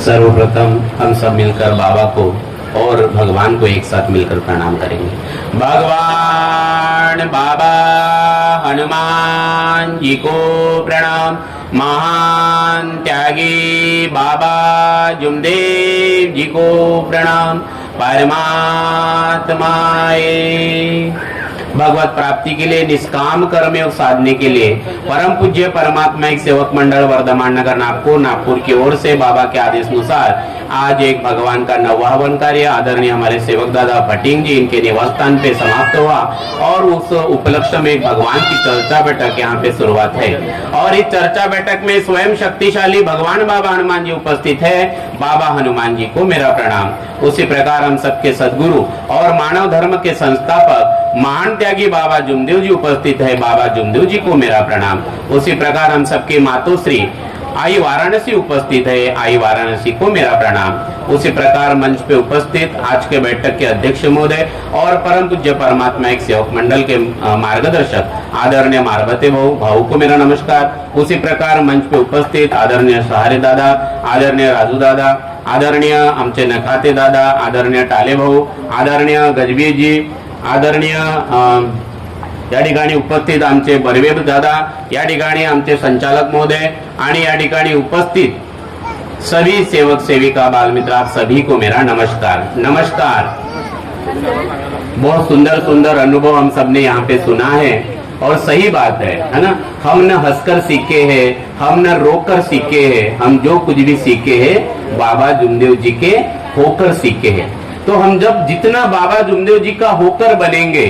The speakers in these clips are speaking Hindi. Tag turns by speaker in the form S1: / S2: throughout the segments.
S1: सर्वप्रथम हम सब मिलकर बाबा को और भगवान को एक साथ मिलकर प्रणाम करेंगे। भगवान बाबा हनुमान जी को प्रणाम। महान त्यागी बाबा जुमदेव जी को प्रणाम। परमात्माए भगवत प्राप्ति के लिए निष्काम कर्म योग साधने के लिए परम पूज्य परमात्मा एक सेवक मंडल वर्धमान नगर नागपुर की ओर से बाबा के आदेश अनुसार आज एक भगवान का नववाहन कार्य आदरणीय हमारे सेवक दादा भटिंग जी इनके निवास स्थान पे समाप्त हुआ और उस उपलक्ष्य में भगवान की चर्चा बैठक यहाँ पे शुरुआत है। और इस चर्चा बैठक में स्वयं शक्तिशाली भगवान बाबा हनुमान जी उपस्थित है। बाबा हनुमान जी को मेरा प्रणाम। उसी प्रकार हम सबके सदगुरु और मानव धर्म के संस्थापक महान त्यागी बाबा जुमदेव जी उपस्थित है। बाबा जुमदेव जी को मेरा प्रणाम। उसी प्रकार हम सबके मातोश्री आई वाराणसी उपस्थित है। आई वाराणसी को मेरा प्रणाम। उसी प्रकार मंच पे उपस्थित आज के बैठक के अध्यक्ष महोदय और परम पूज्य परमात्मा एक सेवक मंडल के मार्गदर्शक आदरणीय मारबते भाऊ को मेरा नमस्कार। उसी प्रकार मंच पे उपस्थित आदरणीय सहारे दादा, आदरणीय राजू दादा, आदरणीय आमचे नखाते दादा, आदरणीय टाले भाऊ, आदरणीय गजबी जी, आदरणीय या ठिकाणी उपस्थित आमचे बर्वे दादा, या ठिकाणी आमचे संचालक महोदय आणि या ठिकाणी उपस्थित सभी सेवक सेविका बाल मित्र आप सभी को मेरा नमस्कार। नमस्कार। बहुत सुंदर सुंदर अनुभव हम सबने यहाँ पे सुना है और सही बात है ना। हम न हंसकर सीखे हैं, हम न रोकर सीखे हैं, हम जो कुछ भी सीखे हैं बाबा जुमदेव जी के होकर सीखे हैं। तो हम जब जितना बाबा जुमदेव जी का होकर बनेंगे,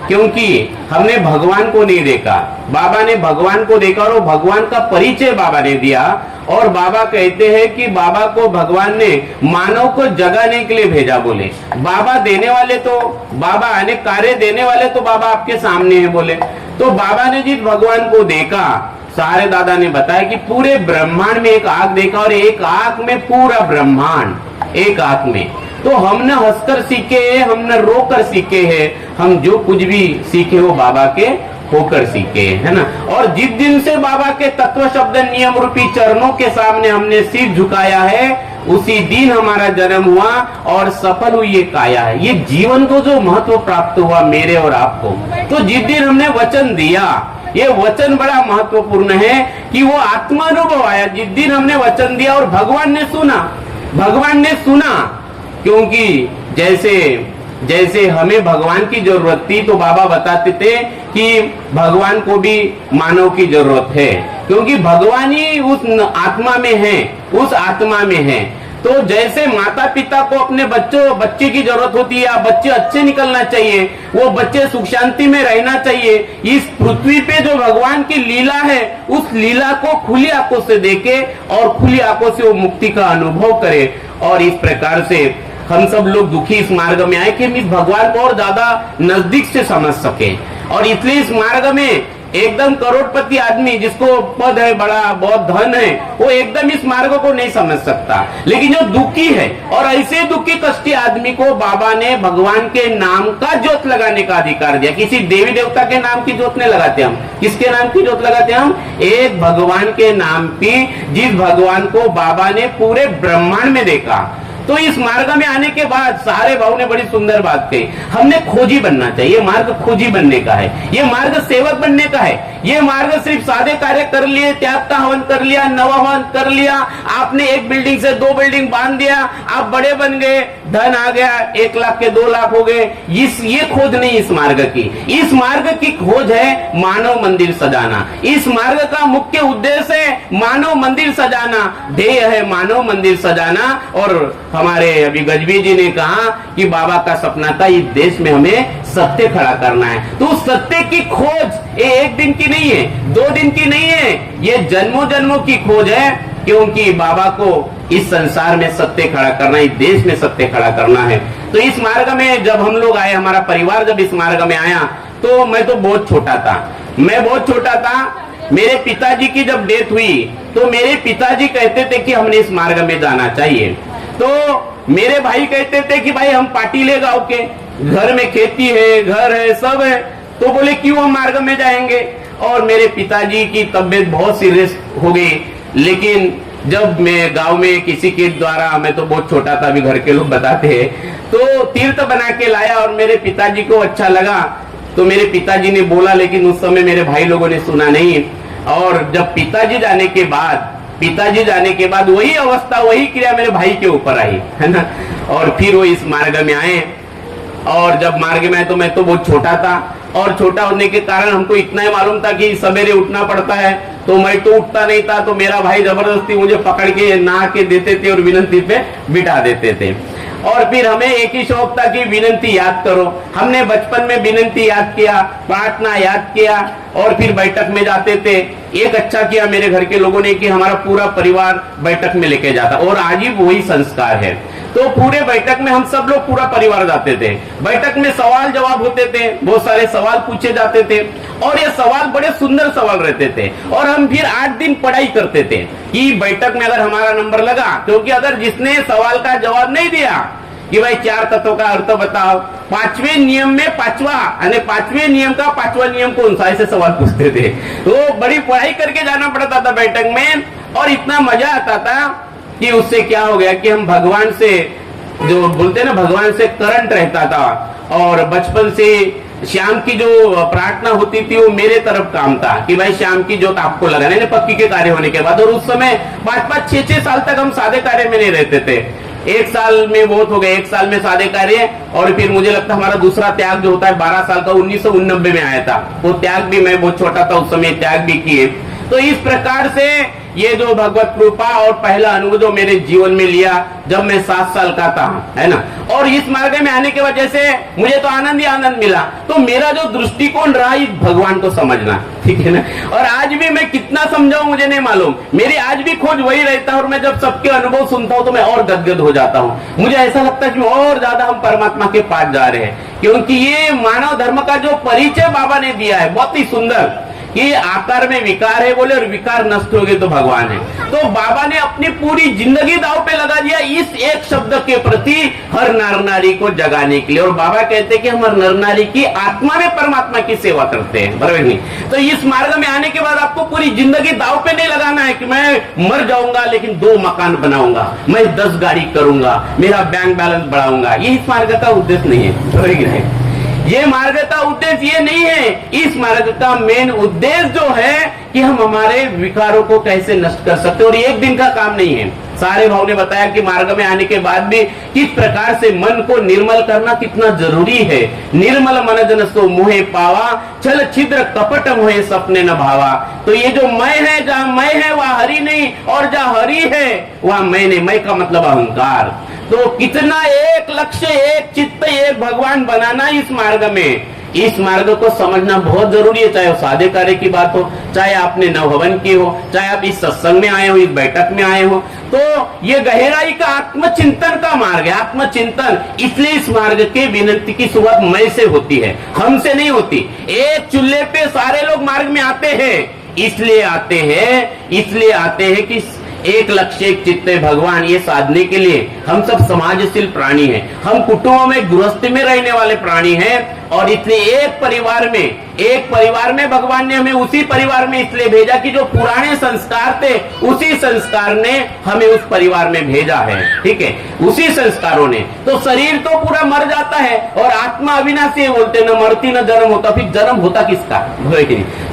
S1: क्योंकि हमने भगवान को नहीं देखा, बाबा ने भगवान को देखा और भगवान का परिचय बाबा ने दिया। और बाबा कहते हैं कि बाबा को भगवान ने मानव को जगाने के लिए भेजा। बोले बाबा देने वाले तो बाबा अनेक कार्य देने वाले तो बाबा आपके सामने है। बोले तो बाबा ने जिस भगवान को देखा, सारे दादा ने बताया कि पूरे ब्रह्मांड में एक आंख देखा और एक आंख में पूरा ब्रह्मांड एक आंख में। तो हम न हंसकर सीखे हैं, हम न रोकर सीखे हैं, हम जो कुछ भी सीखे वो बाबा के होकर सीखे, है ना। और जिस दिन से बाबा के तत्व शब्द नियम रूपी चरणों के सामने हमने सिर झुकाया है, उसी दिन हमारा जन्म हुआ और सफल हुई ये काया है। ये जीवन को जो महत्व प्राप्त हुआ मेरे और आपको, तो जिस दिन हमने वचन दिया, ये वचन बड़ा महत्वपूर्ण है कि वो आत्मानुभव आया। जिस दिन हमने वचन दिया और भगवान ने सुना, क्योंकि जैसे हमें भगवान की जरूरत थी तो बाबा बताते थे कि भगवान को भी मानव की जरूरत है, क्योंकि भगवान ही उस आत्मा में है, उस आत्मा में है। तो जैसे माता पिता को अपने बच्चे की जरूरत होती है, या बच्चे अच्छे निकलना चाहिए, वो बच्चे सुख शांति में रहना चाहिए, इस पृथ्वी पे जो भगवान की लीला है उस लीला को खुली आंखों से देखे और खुली आंखों से वो मुक्ति का अनुभव करे। और इस प्रकार से हम सब लोग दुखी इस मार्ग में आए कि हम इस भगवान को और ज्यादा नजदीक से समझ सके। और इसलिए इस मार्ग में एकदम करोड़पति आदमी जिसको पद है, बड़ा बहुत धन है, वो एकदम इस मार्ग को नहीं समझ सकता। लेकिन जो दुखी है और ऐसे दुखी कष्टी आदमी को बाबा ने भगवान के नाम का ज्योत लगाने का अधिकार दिया। किसी देवी देवता के नाम की ज्योत नहीं लगाते हम। किसके नाम की ज्योत लगाते हम? एक भगवान के नाम की, जिस भगवान को बाबा ने पूरे ब्रह्मांड में देखा। तो इस मार्ग में आने के बाद सारे भाव ने बड़ी सुंदर बात कही, हमने खोजी बनना चाहिए। मार्ग खोजी बनने का है, ये मार्ग सेवक बनने का है। ये मार्ग सिर्फ सादे कार्य कर लिए, त्याग का हवन कर लिया, नवहवन कर लिया, आपने एक बिल्डिंग से 2 बिल्डिंग बांध दिया, आप बड़े बन गए, धन आ गया, 1 लाख के 2 लाख हो गए, ये खोज नहीं इस मार्ग की। इस मार्ग की खोज है मानव मंदिर सजाना। इस मार्ग का मुख्य उद्देश्य है मानव मंदिर सजाना, ध्येय है मानव मंदिर सजाना। और हमारे अभी गजबी जी ने कहा कि बाबा का सपना था इस देश में हमें सत्य खड़ा करना है। तो सत्य की खोज ये 1 दिन की नहीं है, 2 दिन की नहीं है, ये जन्मों जन्मों की खोज है। क्योंकि बाबा को इस संसार में सत्य खड़ा करना, इस देश में सत्य खड़ा करना है। तो इस मार्ग में जब हम लोग आए, हमारा परिवार जब इस मार्ग में आया, तो मैं तो बहुत छोटा था। मेरे पिताजी की जब डेथ हुई तो मेरे पिताजी कहते थे कि हमने इस मार्ग में जाना चाहिए। तो मेरे भाई कहते थे कि भाई हम पाटीले गांव के, घर में खेती है, घर है, सब है, तो बोले क्यों हम मार्ग में जाएंगे। और मेरे पिताजी की तबीयत बहुत सीरियस हो गई, लेकिन जब मैं गांव में किसी के द्वारा, मैं तो बहुत छोटा था, अभी घर के लोग बताते हैं, तो तीर्थ बना के लाया और मेरे पिताजी को अच्छा लगा तो मेरे पिताजी ने बोला, लेकिन उस समय मेरे भाई लोगों ने सुना नहीं। और जब पिताजी जाने के बाद वही अवस्था, वही क्रिया मेरे भाई के ऊपर आई, है ना। और फिर वो इस मार्ग में आए, और जब मार्ग में आए तो मैं तो बहुत छोटा था, और छोटा होने के कारण हमको इतना ही मालूम था कि सवेरे उठना पड़ता है, तो मैं तो उठता नहीं था, तो मेरा भाई जबरदस्ती मुझे पकड़ के नहा के देते थे और विनती पे बिठा देते थे। और फिर हमें एक ही शौक था कि विनती याद करो। हमने बचपन में विनती याद किया, प्रार्थना याद किया, और फिर बैठक में जाते थे। एक अच्छा किया मेरे घर के लोगों ने कि हमारा पूरा परिवार बैठक में लेके जाता, और आज ही वही संस्कार है। तो पूरे बैठक में हम सब लोग पूरा परिवार जाते थे। बैठक में सवाल जवाब होते थे, बहुत सारे सवाल पूछे जाते थे, और ये सवाल बड़े सुंदर सवाल रहते थे। और हम फिर 8 दिन पढ़ाई करते थे कि बैठक में अगर हमारा नंबर लगा, क्योंकि अगर जिसने सवाल का जवाब नहीं दिया कि भाई 4 तत्वों का अर्थ बताओ, 5वें नियम में 5वें नियम का 5वां नियम कौन सा, ऐसे सवाल पूछते थे। तो बड़ी पढ़ाई करके जाना पड़ता था बैठक में, और इतना मजा आता था कि उससे क्या हो गया कि हम भगवान से, जो बोलते हैं ना, भगवान से करंट रहता था। और बचपन से श्याम की जो प्रार्थना होती थी वो मेरे तरफ काम था कि भाई श्याम की जोत आपको लगाना है, पक्की के कार्य होने के बाद। और उस समय 5-5, 6-6 साल तक हम सादे कार्य में नहीं रहते थे। 1 साल में बहुत हो गए, 1 साल में सादे कार्य, और फिर मुझे लगता है हमारा दूसरा त्याग जो होता है 12 साल का, 1989 में आया था। वो त्याग भी, मैं बहुत छोटा था उस समय, त्याग भी किए। तो इस प्रकार से ये जो भगवत कृपा और पहला अनुभव जो मेरे जीवन में लिया जब मैं 7 साल का था, है ना, और इस मार्ग में आने के वजह से मुझे तो आनंद ही आनंद मिला। तो मेरा जो दृष्टिकोण रहा इस भगवान को समझना, ठीक है ना। और आज भी मैं कितना समझाऊं मुझे नहीं मालूम, मेरी आज भी खोज वही रहता है। और मैं जब सबके अनुभव सुनता हूं तो मैं और गदगद हो जाता हूं। मुझे ऐसा लगता है कि और ज्यादा हम परमात्मा के पास जा रहे हैं, क्योंकि ये मानव धर्म का जो परिचय बाबा ने दिया है बहुत ही सुंदर, कि आकार में विकार है बोले, और विकार नष्ट हो गए तो भगवान है। तो बाबा ने अपनी पूरी जिंदगी दाव पे लगा दिया इस एक शब्द के प्रति, हर नर नारी को जगाने के लिए। और बाबा कहते हैं कि हम हर नर नारी की आत्मा में परमात्मा की सेवा करते हैं, बराबर नहीं। तो इस मार्ग में आने के बाद आपको पूरी जिंदगी दाव पे नहीं लगाना है कि मैं मर जाऊंगा लेकिन 2 मकान बनाऊंगा, मैं 10 गाड़ी करूंगा, मेरा बैंक बैलेंस बढ़ाऊंगा। ये इस मार्ग का उद्देश्य नहीं है, बराबर नहीं। ये मार्ग का उद्देश्य ये नहीं है। इस मार्ग का मेन उद्देश्य जो है कि हम हमारे विकारों को कैसे नष्ट कर सकते हैं, और एक दिन का काम नहीं है। सारे भाव ने बताया कि मार्ग में आने के बाद भी किस प्रकार से मन को निर्मल करना कितना जरूरी है। निर्मल मन जन सो मोहे पावा, छल छिद्र कपट मोहे सपने न भावा। तो ये जो मैं है, जहाँ मैं है वहाँ हरि नहीं, और जहाँ हरि है वहाँ मैं नहीं। मैं का मतलब अहंकार। तो कितना एक लक्ष्य, एक चित्त, एक भगवान बनाना इस मार्ग में, इस मार्ग को समझना बहुत जरूरी है। चाहे वो सादे कार्य की बात हो, चाहे आपने नवहवन की हो, चाहे आप इस सत्संग में आए हो, इस बैठक में आए हो, तो ये गहराई का आत्मचिंतन का मार्ग है। आत्मचिंतन, इसलिए इस मार्ग के विनती की शुरुआत मैं से होती है, हमसे नहीं होती। एक चूल्हे पे सारे लोग मार्ग में आते हैं, इसलिए आते हैं कि एक लक्ष्य, एक चित्त भगवान, ये साधने के लिए हम सब समाजशील प्राणी हैं। हम कुटुंबों में, गृहस्थी में रहने वाले प्राणी हैं, और इसलिए एक परिवार में भगवान ने हमें उसी परिवार में इसलिए भेजा कि जो पुराने संस्कार थे उसी संस्कार ने हमें उस परिवार में भेजा है, ठीक है, उसी संस्कारों ने। तो शरीर तो पूरा मर जाता है, और आत्मा अविनाशी बोलते, न मरती न जन्म होता। फिर जन्म होता किसका,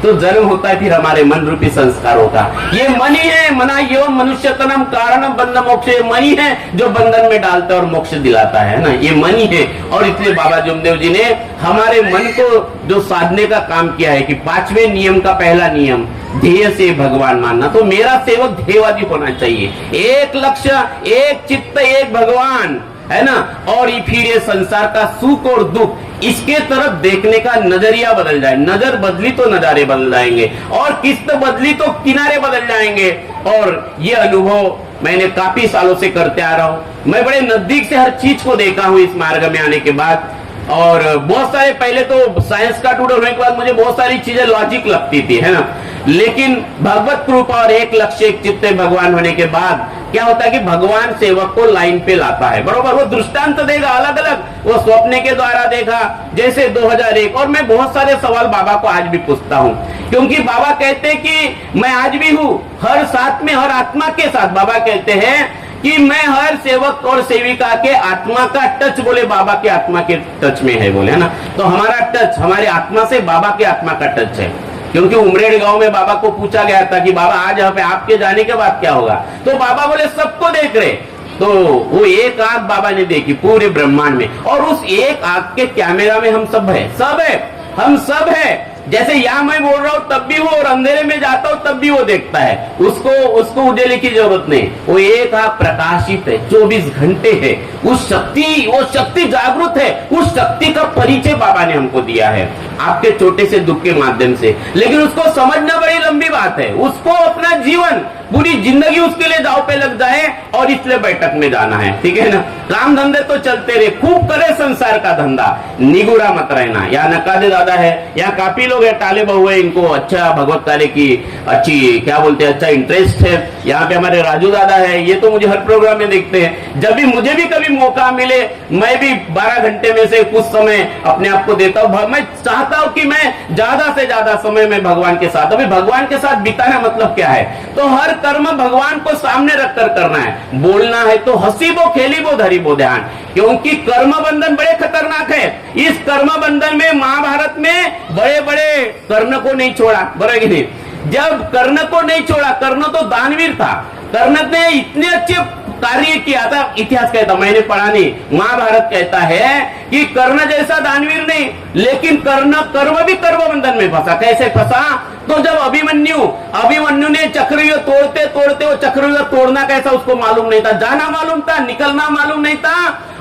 S1: तो जन्म होता है फिर हमारे मन रूपी संस्कारों का। ये मन ही है, मना यो मनुष्य तनम कारण बंध मोक्ष, मन ही है जो बंधन में डालता है और मोक्ष दिलाता है ना, ये मन ही है। और इसलिए बाबा जुमदेव जी ने हमारे मन को जो साधने का काम किया है कि 5वें नियम का पहला नियम, ध्येय से भगवान मानना। तो मेरा सेवक ध्येयवादी होना चाहिए, एक लक्ष्य, एक चित्त, एक भगवान, है ना। और फिर ये संसार का सुख और दुख, इसके तरफ देखने का नजरिया बदल जाए। नजर बदली तो नजारे बदल जाएंगे, और किस्त बदली तो किनारे बदल जाएंगे। और ये अनुभव मैंने काफी सालों से करते आ रहा हूं। मैं बड़े नजदीक से हर चीज को देखा हूं इस मार्ग में आने के बाद। और बहुत सारे, पहले तो साइंस का स्टूडेंट होने के बाद मुझे बहुत सारी चीजें लॉजिक लगती थी, है ना। लेकिन भगवत कृपा और एक लक्ष्य एक चित्त भगवान होने के बाद क्या होता है कि भगवान सेवक को लाइन पे लाता है, बरोबर। वो दृष्टांत देगा अलग अलग, वो स्वप्न के द्वारा देखा, जैसे 2001। और मैं बहुत सारे सवाल बाबा को आज भी पूछता हूँ, क्योंकि बाबा कहते कि मैं आज भी हूँ, हर साथ में, हर आत्मा के साथ। बाबा कहते हैं कि मैं हर सेवक और सेविका के आत्मा का टच, बोले बाबा के आत्मा के टच में है, बोले, है ना। तो हमारा टच हमारी आत्मा से बाबा के आत्मा का टच है, क्योंकि उमरेड गांव में बाबा को पूछा गया था कि बाबा आज यहाँ पे आपके जाने के बाद क्या होगा, तो बाबा बोले सबको देख रहे। तो वो एक आंख बाबा ने देखी पूरे ब्रह्मांड में, और उस एक आंख के कैमरा में हम सब है, सब है, हम सब है। जैसे यहाँ मैं बोल रहा हूँ तब भी वो, और अंधेरे में जाता हूँ तब भी वो देखता है, उसको उजाले की जरूरत नहीं। वो एक आंख प्रकाशित है, 24 घंटे है, वो शक्ति जागृत है। उस शक्ति का परिचय बाबा ने हमको दिया है आपके छोटे से दुख के माध्यम से, लेकिन उसको समझना बड़ी लंबी बात है। उसको अपना जीवन, पूरी जिंदगी उसके लिए दांव पे लग जाए, और इसलिए बैठक में जाना है, ठीक है ना। काम धंधे तो चलते रहे, खूब करे संसार का धंधा, निगुरा मत रहना। यहाँ नकादे दादा है, यहाँ काफी लोग है, टाले बहु है, इनको अच्छा भगवत कार्य की अच्छी क्या बोलते हैं, अच्छा इंटरेस्ट है। यहाँ पे हमारे राजू दादा है, ये तो मुझे हर प्रोग्राम में देखते हैं। जब भी मुझे भी कभी मौका मिले, मैं भी 12 घंटे में से कुछ समय अपने आप को देता हूँ। मैं चाहता हूँ कि मैं ज्यादा से ज्यादा समय में भगवान के साथ, अभी भगवान के साथ बिताना मतलब क्या है, तो हर कर्म भगवान को सामने रखकर करना है। बोलना है तो हंसी बो, खेली बो, धरी बो ध्यान, क्योंकि कर्म बंधन बड़े खतरनाक है। इस कर्म बंधन में महाभारत में बड़े बड़े कर्ण को नहीं छोड़ा, बराबर कि नहीं। जब कर्ण को नहीं छोड़ा, कर्ण तो दानवीर था, कर्ण ने इतने अच्छे कार्य किया था। इतिहास कहता, मैंने पढ़ा नहीं, महाभारत कहता है कि कर्ण जैसा दानवीर नहीं, लेकिन कर्म भी कर्म बंधन में फंसा। कैसे फंसा, तो जब अभिमन्यु ने चक्रव्यूह तोड़ते तोड़ते, वो चक्रव्यूह तोड़ना कैसा उसको मालूम नहीं था, जाना मालूम था, निकलना मालूम नहीं था,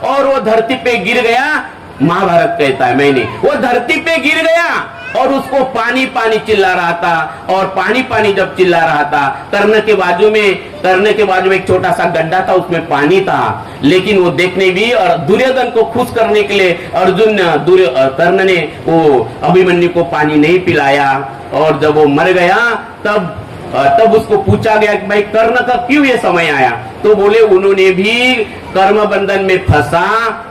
S1: और वो धरती पे गिर गया। महाभारत कहता है, मैंने, वो धरती पे गिर गया और उसको पानी पानी चिल्ला रहा था, और पानी पानी जब चिल्ला रहा था, कर्ण के बाजू में एक छोटा सा गड्ढा था, उसमें पानी था, लेकिन वो देखने भी, और दुर्योधन को खुश करने के लिए कर्ण ने वो अभिमन्यु को पानी नहीं पिलाया, और जब वो मर गया तब उसको पूछा गया कि भाई कर्ण का क्यों ये समय आया, तो बोले उन्होंने भी कर्म बंधन में फंसा,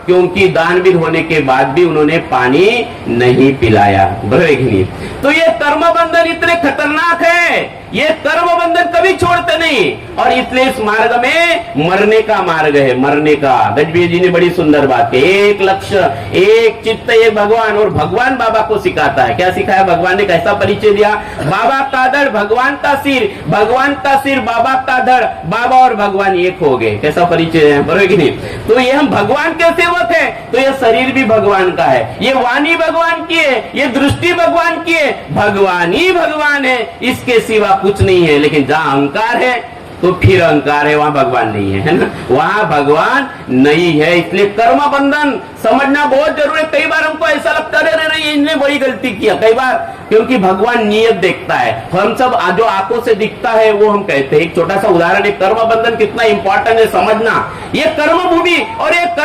S1: क्योंकि दानवीर होने के बाद भी उन्होंने पानी नहीं पिलाया, बराबर कि नहीं। तो ये कर्म बंधन इतने खतरनाक है, ये कर्म बंधन कभी छोड़ते नहीं, और इसलिए इस मार्ग में मरने का मार्ग है, मरने का। गजबीर जी ने बड़ी सुंदर बात है, एक लक्ष्य, एक चित्त, एक भगवान। और भगवान बाबा को सिखाता है, क्या सिखाया भगवान ने, कैसा परिचय दिया, बाबा का धड़ भगवान का सिर, भगवान का सिर बाबा का धड़, बाबा और भगवान एक हो गए, कैसा परिचय है, बराबर कि नहीं। तो ये हम भगवान के सेवक है, तो ये शरीर भी भगवान का है, ये वाणी भगवान की है, ये दृष्टि भगवान की है, भगवान ही भगवान है, इसके सिवा कुछ नहीं है। लेकिन जहां अहंकार है तो फिर अहंकार है, वहां भगवान नहीं है ना, वहां भगवान नहीं है। इसलिए कर्म बंधन समझना बहुत जरूरी है। कई बार हमको ऐसा लगता है नहीं इनने बड़ी गलती किया, कई बार, क्योंकि भगवान नियत देखता है, हम सब जो आंखों से दिखता है वो हम कहते हैं। एक छोटा सा उदाहरण है, कर्म बंधन कितना इंपॉर्टेंट है समझना। ये कर्म भूमि और एक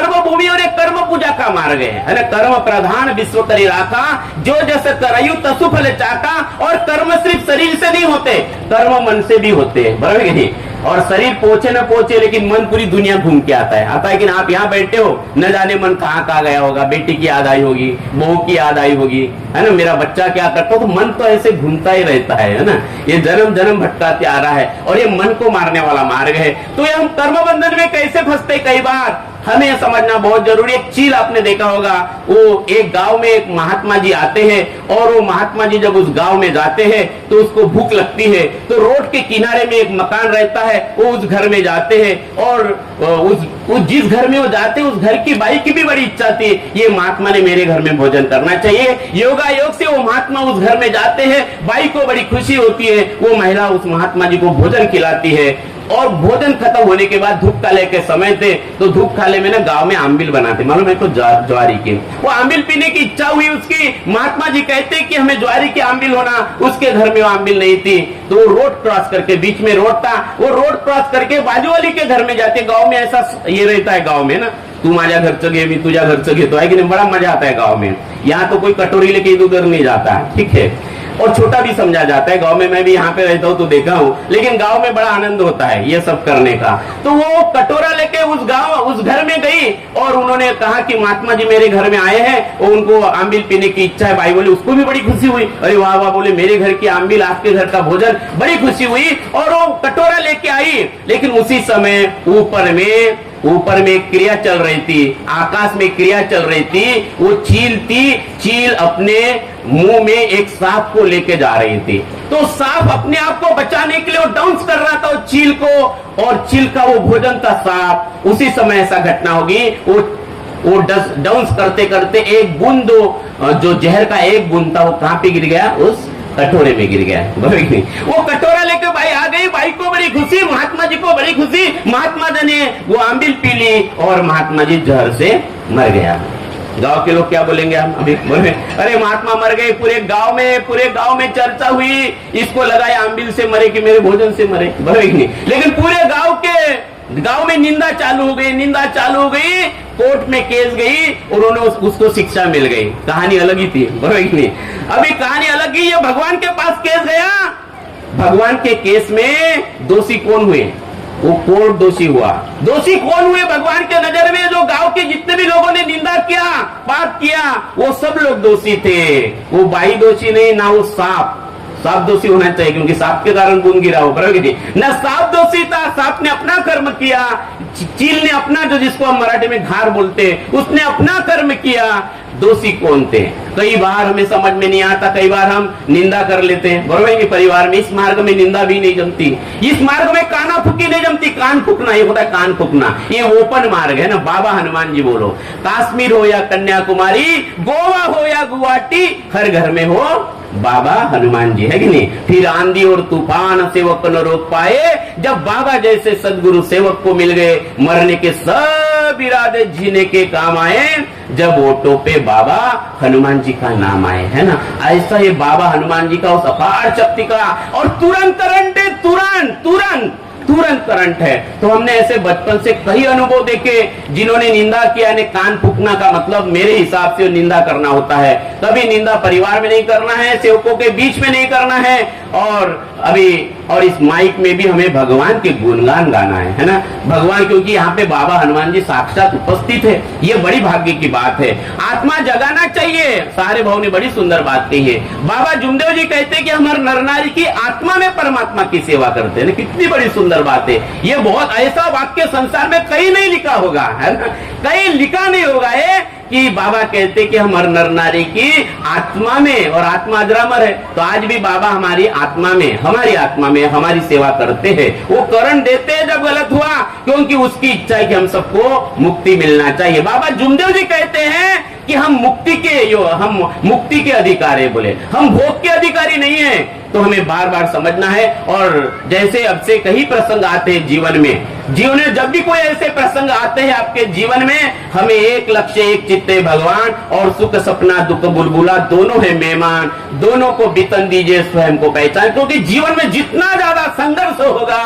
S1: कर्म पूजा का मार्ग है ना। कर्म प्रधान विश्व करी राखा, जो जैसे करयु तसु फल चाका। और कर्म सिर्फ शरीर से नहीं होते, कर्म मन से भी होते हैं, बराबर कि नहीं। और शरीर पहुंचे न पहुंचे, लेकिन मन पूरी दुनिया घूम के आता है कि आप यहाँ बैठे हो, न जाने मन कहाँ गया होगा, बेटी की याद आई होगी, बहू की याद आई होगी, है ना, मेरा बच्चा क्या करता, तो मन तो ऐसे घूमता ही रहता है ना। ये जन्म जन्म भटकाते आ रहा है, और ये मन को मारने वाला मार्ग है। तो ये हम कर्म बंधन में कैसे फंसते, कई बार हमें समझना बहुत जरूरी है। एक चील आपने देखा होगा, वो एक गांव में एक महात्मा जी आते हैं, और वो महात्मा जी जब उस गांव में जाते हैं तो उसको भूख लगती है, तो रोड के किनारे में एक मकान रहता है, वो उस घर में जाते हैं, और उस जिस घर में वो जाते हैं उस घर की बाई की भी बड़ी इच्छा थी, ये महात्मा ने मेरे घर में भोजन करना चाहिए। योगा योग से वो महात्मा उस घर में जाते हैं, बाई को बड़ी खुशी होती है, वो महिला उस महात्मा जी को भोजन खिलाती है। और भोजन खत्म होने के बाद धूप काले के समय थे, तो धूप काले में ना गांव में आंबिल बनाते, मालूम है, तो ज्वारी के, वो आंबिल पीने की इच्छा हुई उसकी। महात्मा जी कहते कि हमें ज्वारी की आंबिल होना, उसके घर में वो आंबिल नहीं थी, तो वो रोड क्रॉस करके, बीच में रोड था, वो रोड क्रॉस करके बाजू वाली के घर में जाते। गाँव में ऐसा ये रहता है, गाँव में ना, तू माझ्या घरचं घे, मी तुझ्या घरचं घेतो, है कि नहीं, बड़ा मजा आता है गाँव में। यहाँ तो कोई कटोरी लेके इधर उधर नहीं जाता है, ठीक है। और छोटा भी समझा जाता है। गांव में मैं भी यहाँ पे रहता हूँ तो देखा हूँ, लेकिन गांव में बड़ा आनंद होता है ये सब करने का। तो वो कटोरा लेके उस घर में गई और उन्होंने कहा कि महात्मा जी मेरे घर में आए हैं और उनको आंबिल पीने की इच्छा है। भाई बोले उसको भी बड़ी खुशी हुई, अरे वाह वाह, बोले मेरे घर की आंबिल, आपके घर का भोजन, बड़ी खुशी हुई और वो कटोरा लेके आई। लेकिन उसी समय ऊपर में एक क्रिया चल रही थी, आकाश में क्रिया चल रही थी। वो चील अपने मुंह में एक सांप को लेके जा रही थी। तो सांप अपने आप को बचाने के लिए वो डाउंस कर रहा था वो चील को, और चील का वो भोजन था सांप। उसी समय ऐसा घटना होगी, वो डाउंस करते करते एक बूंद, जो जहर का एक बूंद था, वो कहां पे गिर गया? उस कटोरे में गिर गया। वो कटोरा लेकर भाई आ गई, भाई को बड़ी खुशी, महात्मा जी को बड़ी खुशी। महात्मा जी ने वो आंबिल पी ली और महात्मा जी जहर से मर गया। गांव के लोग क्या बोलेंगे? हम अभी बोले अरे महात्मा मर गए, पूरे गांव में चर्चा हुई, इसको लगा आंबिल से मरे कि मेरे भोजन से मरे, लेकिन पूरे गांव में निंदा चालू हो गई, कोर्ट में केस गई और उन्होंने उसको शिक्षा मिल गई। कहानी अलग ही थी, अभी कहानी अलग ही। ये भगवान के पास केस गया, भगवान के केस में दोषी कौन हुए? वो कोर्ट दोषी हुआ। दोषी कौन हुए भगवान के नजर में? जो गांव के जितने भी लोगों ने निंदा किया, पाप किया, वो सब लोग दोषी थे। वो बाई दोषी नहीं, ना वो सांप दोषी होना चाहिए, क्योंकि सांप के कारण बूंद गिरा हो, बराबर की न सांप दोषी था, सांप ने अपना कर्म किया, चील ने अपना, जो जिसको हम मराठी में घार बोलते, उसने अपना कर्म किया। दोषी कौन थे? कई बार हमें समझ में नहीं आता, कई बार हम निंदा कर लेते हैं, बराबर की परिवार में। इस मार्ग में निंदा भी नहीं जमती, इस मार्ग में काना फूकी नहीं जमती। कान फूकना, ये होता है कान फूकना, ये ओपन मार्ग है ना। बाबा हनुमान जी बोलो, कश्मीर हो या कन्याकुमारी, गोवा हो या गुवाहाटी, हर घर में हो बाबा हनुमान जी, है कि नहीं? फिर आंधी और तूफान सेवक न रोक पाए, जब बाबा जैसे सदगुरु सेवक को मिल गए, मरने के सब इरादे जीने के काम आए, जब ओटो पे बाबा हनुमान जी का नाम आए, है ना। ऐसा ये बाबा हनुमान जी का उस अपार शक्ति का, और तुरंत करंट है, तुरंत करंट है। तो हमने ऐसे बचपन से कई अनुभव देखे, जिन्होंने निंदा किया, यानी कान फूकना का मतलब मेरे हिसाब से निंदा करना होता है। कभी निंदा परिवार में नहीं करना है, सेवकों के बीच में नहीं करना है, और इस माइक में भी हमें भगवान के गुणगान गाना है ना। भगवान, क्योंकि यहाँ पे बाबा हनुमान जी साक्षात उपस्थित है, ये बड़ी भाग्य की बात है। आत्मा जगाना चाहिए। सारे भाव ने बड़ी सुंदर बात कही है। बाबा जुमदेव जी कहते हैं कि हमारे नर नारी की आत्मा में परमात्मा की सेवा करते हैं। कितनी बड़ी सुंदर बात है ये। बहुत ऐसा वाक्य संसार में कहीं नहीं लिखा होगा, है ना, कहीं लिखा नहीं होगा है कि बाबा कहते कि हम हर नर नारी की आत्मा में, और आत्मा अजरामर है, तो आज भी बाबा हमारी आत्मा में हमारी सेवा करते हैं। वो करण देते हैं जब गलत हुआ, क्योंकि उसकी इच्छा है कि हम सबको मुक्ति मिलना चाहिए। बाबा जुमदेव जी कहते हैं कि हम मुक्ति के अधिकारी, बोले हम भोग के अधिकारी नहीं है। तो हमें बार बार समझना है। और जैसे अब से कई प्रसंग आते हैं जीवन में जब भी कोई ऐसे प्रसंग आते हैं आपके जीवन में, हमें एक लक्ष्य, एक चित्ते भगवान, और सुख सपना दुख बुलबुला दोनों है मेहमान, दोनों को बीतन दीजिए स्वयं को पहचान। क्योंकि जीवन में जितना ज्यादा संघर्ष होगा,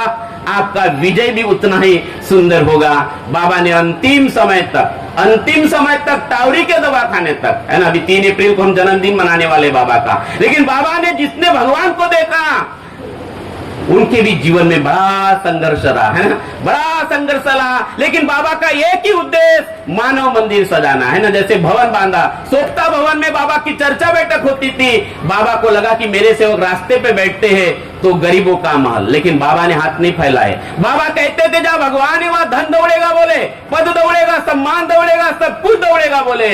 S1: आपका विजय भी उतना ही सुंदर होगा। बाबा ने अंतिम समय तक टावरी के दवाखाने तक, है ना, अभी 3 अप्रैल को हम जन्मदिन मनाने वाले बाबा का, लेकिन बाबा ने जिसने भगवान को देखा, उनके भी जीवन में बड़ा संघर्ष रहा, है ना, बड़ा संघर्ष रहा। लेकिन बाबा का एक ही उद्देश्य मानव मंदिर सजाना, है ना। जैसे भवन बांधा, सोपता भवन में बाबा की चर्चा बैठक होती थी। बाबा को लगा कि मेरे सेवक रास्ते पे बैठते हैं तो गरीबों का महल, लेकिन बाबा ने हाथ नहीं फैलाए। बाबा कहते थे जहाँ भगवान है वहां धन दौड़ेगा, बोले पद दौड़ेगा, सम्मान दौड़ेगा, सब कुछ दौड़ेगा, बोले।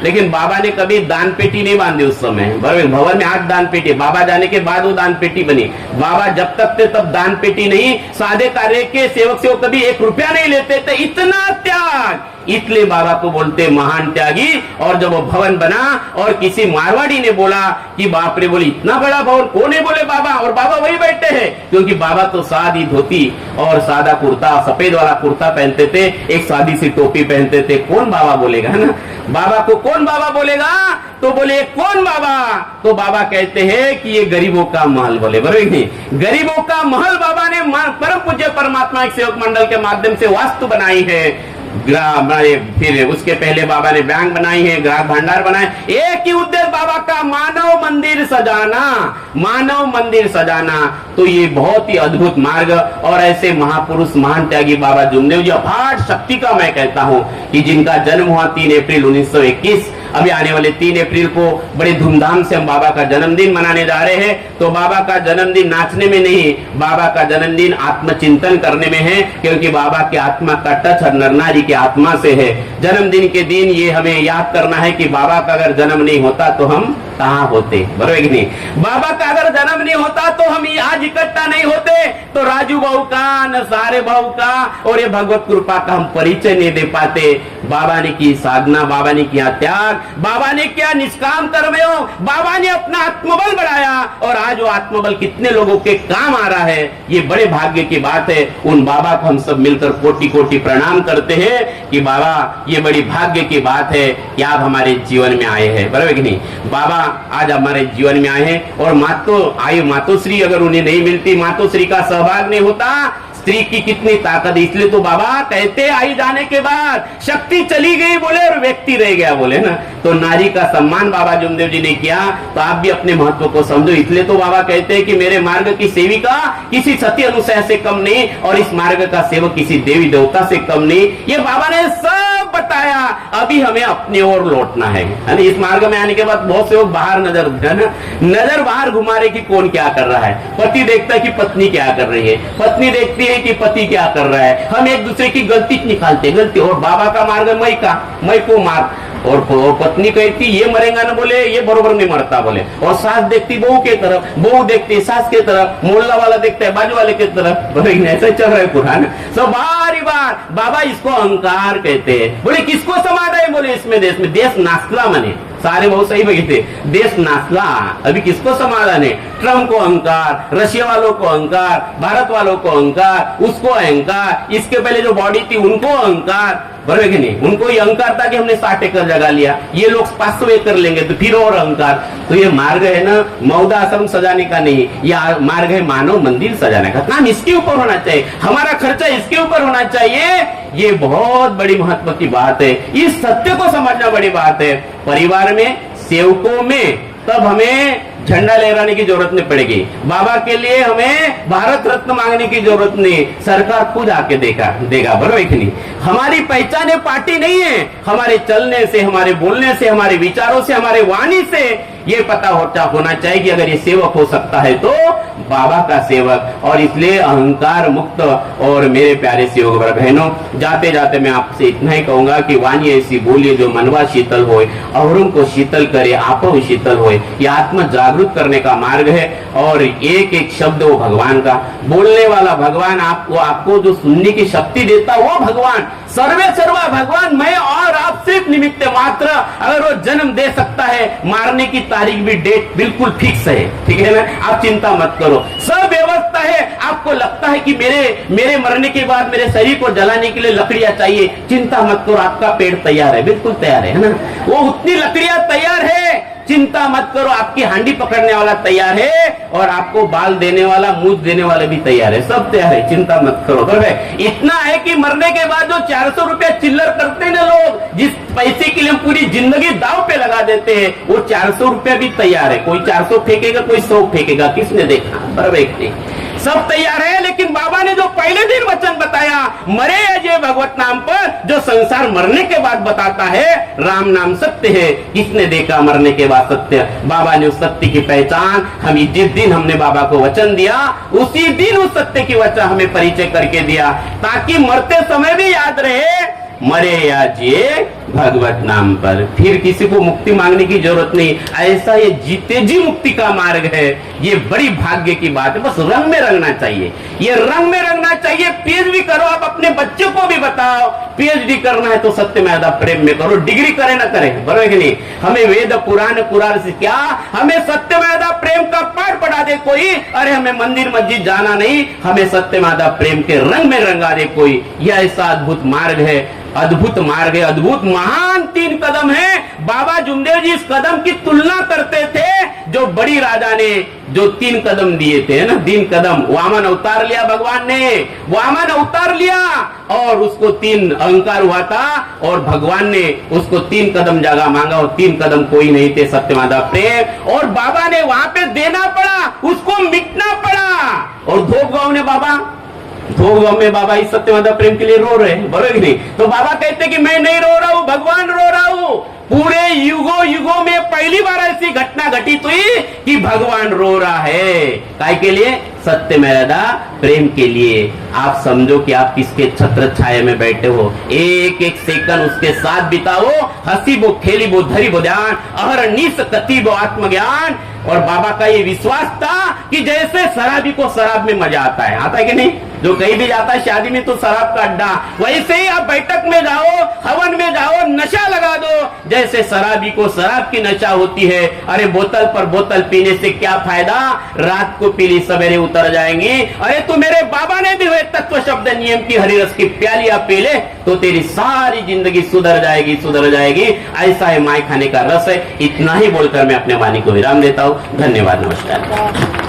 S1: लेकिन बाबा ने कभी दान पेटी नहीं बांधी उस समय। भवन में 8 दान पेटी, बाबा जाने के बाद वो दान पेटी बनी। बाबा जब तक थे तब दान पेटी नहीं, सादे कार्य के सेवक से वो कभी 1 रुपया नहीं लेते थे। इतना त्याग, इसलिए बाबा को बोलते महान त्यागी। और जब वो भवन बना और किसी मारवाड़ी ने बोला कि बाप रे, बोले इतना बड़ा भवन, कौन है? बोले बाबा, और बाबा वही बैठे हैं, क्योंकि बाबा तो सादी धोती और सादा कुर्ता, सफेद वाला कुर्ता पहनते थे, एक सादी सी टोपी पहनते थे। कौन बाबा बोलेगा, है ना, बाबा को कौन बाबा बोलेगा? तो बोले कौन बाबा? तो बाबा कहते हैं कि ये गरीबों का महल, बोले बराबर, गरीबों का महल बाबा ने परम पूज्य परमात्मा एक सेवक मंडल के माध्यम से वास्तु बनाई है। फिर उसके पहले बाबा ने बैंक बनाई है, ग्राहक भंडार बनाए। एक ही उद्देश्य बाबा का, मानव मंदिर सजाना, मानव मंदिर सजाना। तो ये बहुत ही अद्भुत मार्ग, और ऐसे महापुरुष महान त्यागी बाबा जुमदेव जी अपार शक्ति का मैं कहता हूं कि जिनका जन्म हुआ 3 अप्रैल 1921, अभी आने वाले 3 अप्रैल को बड़े धूमधाम से हम बाबा का जन्मदिन मनाने जा रहे हैं। तो बाबा का जन्मदिन नाचने में नहीं, बाबा का जन्मदिन आत्मचिंतन करने में है, क्योंकि बाबा की आत्मा का टच हर नर नारी की आत्मा से है। जन्मदिन के दिन ये हमें याद करना है कि बाबा का अगर जन्म नहीं होता तो हम कहाँ होते, बरोबर कि नहीं? बाबा का अगर जन्म नहीं होता तो हम आज इकट्ठा नहीं होते, तो राजू भाऊ का, न सारे भाऊ का और ये भगवत कृपा का हम परिचय नहीं दे पाते। बाबा ने की साधना, बाबा ने किया त्याग, बाबा ने क्या निष्काम कर्मयोग, बाबा ने अपना आत्मबल बढ़ाया, और आज वो आत्मबल कितने लोगों के काम आ रहा है। ये बड़े भाग्य की बात है। उन बाबा को हम सब मिलकर कोटि कोटि प्रणाम करते हैं कि बाबा ये बड़ी भाग्य की बात है कि आप हमारे जीवन में आए हैं, बराबर कि नहीं? बाबा आज हमारे जीवन में आए हैं, और मातोश्री अगर उन्हें नहीं मिलती, मातोश्री का सहभाग नहीं होता, स्त्री की कितनी ताकत। इसलिए तो बाबा कहते आई जाने के बाद शक्ति चली गई बोले और व्यक्ति रह गया बोले ना। तो नारी का सम्मान बाबा जुमदेव जी ने किया, तो आप भी अपने महत्व को समझो। इसलिए तो बाबा कहते हैं कि मेरे मार्ग की सेविका किसी सती अनुसया से कम नहीं, और इस मार्ग का सेवक किसी देवी देवता से कम नहीं। ये बाबा ने सब बताया। अभी हमें अपनी ओर लौटना है। इस मार्ग में आने के बाद बहुत से लोग बाहर नजर बाहर घुमा रहे कि कौन क्या कर रहा है। पति देखता है कि पत्नी क्या कर रही है, पत्नी देखती है कि पति क्या कर रहा है। हम एक दूसरे की गलती निकालते, गलती। और बाबा का मार्ग मैं को मार, और पत्नी कहती ये मरेगा ना बोले, ये बरोबर नहीं मरता बोले। और सास देखती बहू के तरफ, बहू देखती सास के तरफ, मोहल्ला वाला देखता है बाजू वाले के तरफ। ऐसा चल रहा है पुराना सब बारी बार। बाबा इसको अहंकार कहते हैं। बोले किसको समाज है बोले इसमें, देश में देश नासला मने, सारे बहुत सही बगीते, देश नासला। अभी किसको समाधान है? ट्रम्प को अहंकार, रशिया वालों को अहंकार, भारत वालों को अहंकार, उसको अहंकार, इसके पहले जो बॉडी थी उनको अहंकार, बराबर कि नहीं? उनको ये अहंकार था कि हमने 60 एकड़ जगह लिया, ये लोग 500 एकड़ लेंगे तो फिर और अहंकार। तो ये मार्ग है ना मौदा आश्रम सजाने का नहीं, यह मार्ग है मानव मंदिर सजाने का। काम इसके ऊपर होना चाहिए, हमारा खर्चा इसके ऊपर होना चाहिए। ये बहुत बड़ी महत्व की बात है। इस सत्य को समझना बड़ी बात है। परिवार में, सेवकों में, तब हमें झंडा लहराने की जरूरत नहीं पड़ेगी। बाबा के लिए हमें भारत रत्न मांगने की जरूरत नहीं, सरकार खुद आके देगा, बराबर कि नहीं? हमारी पहचान पार्टी नहीं है, हमारे चलने से, हमारे बोलने से, हमारे विचारों से, हमारे वाणी से ये पता होना चाहिए कि अगर ये सेवक हो सकता है तो बाबा का सेवक। और इसलिए अहंकार मुक्त। और मेरे प्यारे सेवक बहनों, जाते जाते मैं आपसे इतना ही कहूंगा कि वाणी ऐसी बोलिए जो मनवा शीतल होए, औरों को शीतल करे, आप शीतल होए। ये आत्म जागरूक करने का मार्ग है। और एक एक शब्द वो भगवान का, बोलने वाला भगवान, आपको जो सुनने की शक्ति देता वो भगवान, सर्वे सर्वा भगवान। मैं और आप सिर्फ निमित्त मात्र। अगर वो जन्म दे सकता है, मारने की तारीख भी डेट बिल्कुल फिक्स है, ठीक है ना? आप चिंता मत करो, सब व्यवस्था है। आपको लगता है कि मेरे मरने के बाद मेरे शरीर को जलाने के लिए लकड़ियां चाहिए, चिंता मत करो, आपका पेड़ तैयार है, बिल्कुल तैयार है ना? वो उतनी लकड़ियां तैयार है, चिंता मत करो। आपकी हांडी पकड़ने वाला तैयार है, और आपको बाल देने वाला, मूछ देने वाला भी तैयार है, सब तैयार है, चिंता मत करो। बराबर? इतना है कि मरने के बाद जो 400 रुपया चिल्लर करते हैं ना लोग, जिस पैसे के लिए हम पूरी जिंदगी दाव पे लगा देते हैं, वो 400 रुपया भी तैयार है। कोई 400 फेंकेगा, कोई 100 फेंकेगा, किसने देखा? बराबर? सब तैयार है। लेकिन बाबा ने जो पहले दिन वचन बताया, मरे अजय भगवत नाम पर, जो संसार मरने के बाद बताता है राम नाम सत्य है, किसने देखा मरने के बाद सत्य? बाबा ने उस सत्य की पहचान जिस दिन हमने बाबा को वचन दिया, उसी दिन उस सत्य की वचन हमें परिचय करके दिया, ताकि मरते समय भी याद रहे मरे या जिए भगवत नाम पर। फिर किसी को मुक्ति मांगने की जरूरत नहीं। ऐसा ये जीते जी मुक्ति का मार्ग है। ये बड़ी भाग्य की बात है। बस रंग में रंगना चाहिए, ये रंग में रंगना चाहिए। पीएचडी करो, आप अपने बच्चों को भी बताओ, पीएचडी करना है तो सत्य में प्रेम में करो, डिग्री करे ना करे, बराबर कि नहीं? हमें वेद पुराण से क्या, हमें सत्य में प्रेम का पाठ पढ़ा दे कोई, अरे हमें मंदिर मस्जिद जाना नहीं, हमें सत्य में प्रेम के रंग में रंगा दे कोई। यह ऐसा अद्भुत मार्ग है, अद्भुत मार्ग है, अद्भुत महान 3 कदम है। बाबा जुमदेव जी इस कदम की तुलना करते थे जो बड़ी राजा ने जो 3 कदम दिए थे ना, 3 कदम वामन अवतार लिया भगवान ने, वामन अवतार लिया और उसको 3 अहंकार हुआ था और भगवान ने उसको 3 कदम जगह मांगा और 3 कदम कोई नहीं थे, सत्यमादा प्रेम, और बाबा ने वहां पे देना पड़ा, उसको मिटना पड़ा। और धोप गांव ने बाबा, धोप गांव में बाबा इस सत्यमादा प्रेम के लिए रो रहे हैं, बरोबर कि नहीं? तो बाबा कहते कि मैं नहीं रो रहा हूं, भगवान रो रहा हूं। पूरे युगों युगों में पहली बार ऐसी घटना घटित हुई कि भगवान रो रहा है। काय के लिए? सत्यमेदा प्रेम के लिए। आप समझो कि आप किसके छत्र छाया में बैठे हो, एक एक सेकंड उसके साथ बिताओ, हंसी बो, खेली बो, धरी बो ध्यान, अहरनिश कति बो आत्मज्ञान। और बाबा का ये विश्वास था कि जैसे शराबी को शराब में मजा आता है, आता है कि नहीं? जो कहीं भी जाता है शादी में तो शराब का अड्डा, वैसे ही आप बैठक में जाओ, हवन में जाओ, नशा लगा दो जैसे शराबी को शराब की नशा होती है। अरे बोतल पर बोतल पीने से क्या फायदा, रात को पीली सवेरे उतर जाएंगे। अरे तू मेरे बाबा ने दिए तत्व शब्द नियम की हरी रस की प्यालियां पी ले तो तेरी सारी जिंदगी सुधर जाएगी, सुधर जाएगी। ऐसा है माय खाने का रस है। इतना ही बोलकर मैं अपने वाणी को विराम देता हूं। धन्यवाद, नमस्कार।